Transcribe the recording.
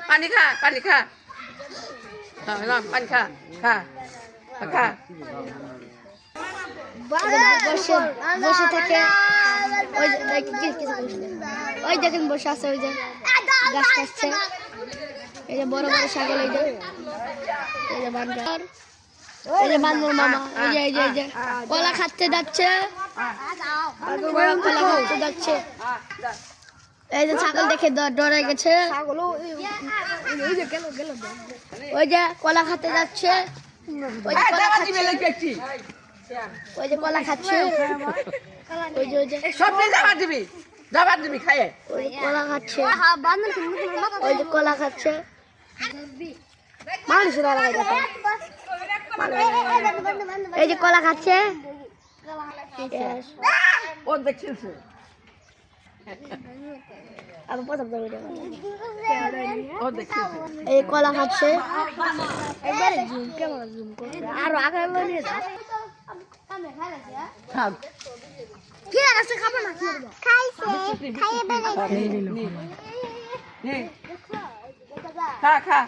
পানি খা পানি খা পানি খা খা খা বসে থাকে ওই দেখেন বসে আছে ওই যে গাছ কাটছে এই যে বড় বড় ছাগল এই যে বান্দর এই যে বান্দর মামা এই যে কলা খাচ্ছে যাচ্ছে কলা খাচ্ছে যাচ্ছে এই যে ছাগল দেখে ডরে গেছে ওই যে কলা খাতে যাচ্ছে ওই যে কলা খাচ্ছে ওই যে সব যাবার দিবি খাইয়ে ওই কলা খাচ্ছে ওই যে কলা খাচ্ছে মানুষ এই যে কলা খাচ্ছে ও দেখছিস এই কলা খাচ্ছে আরো আগে খা খা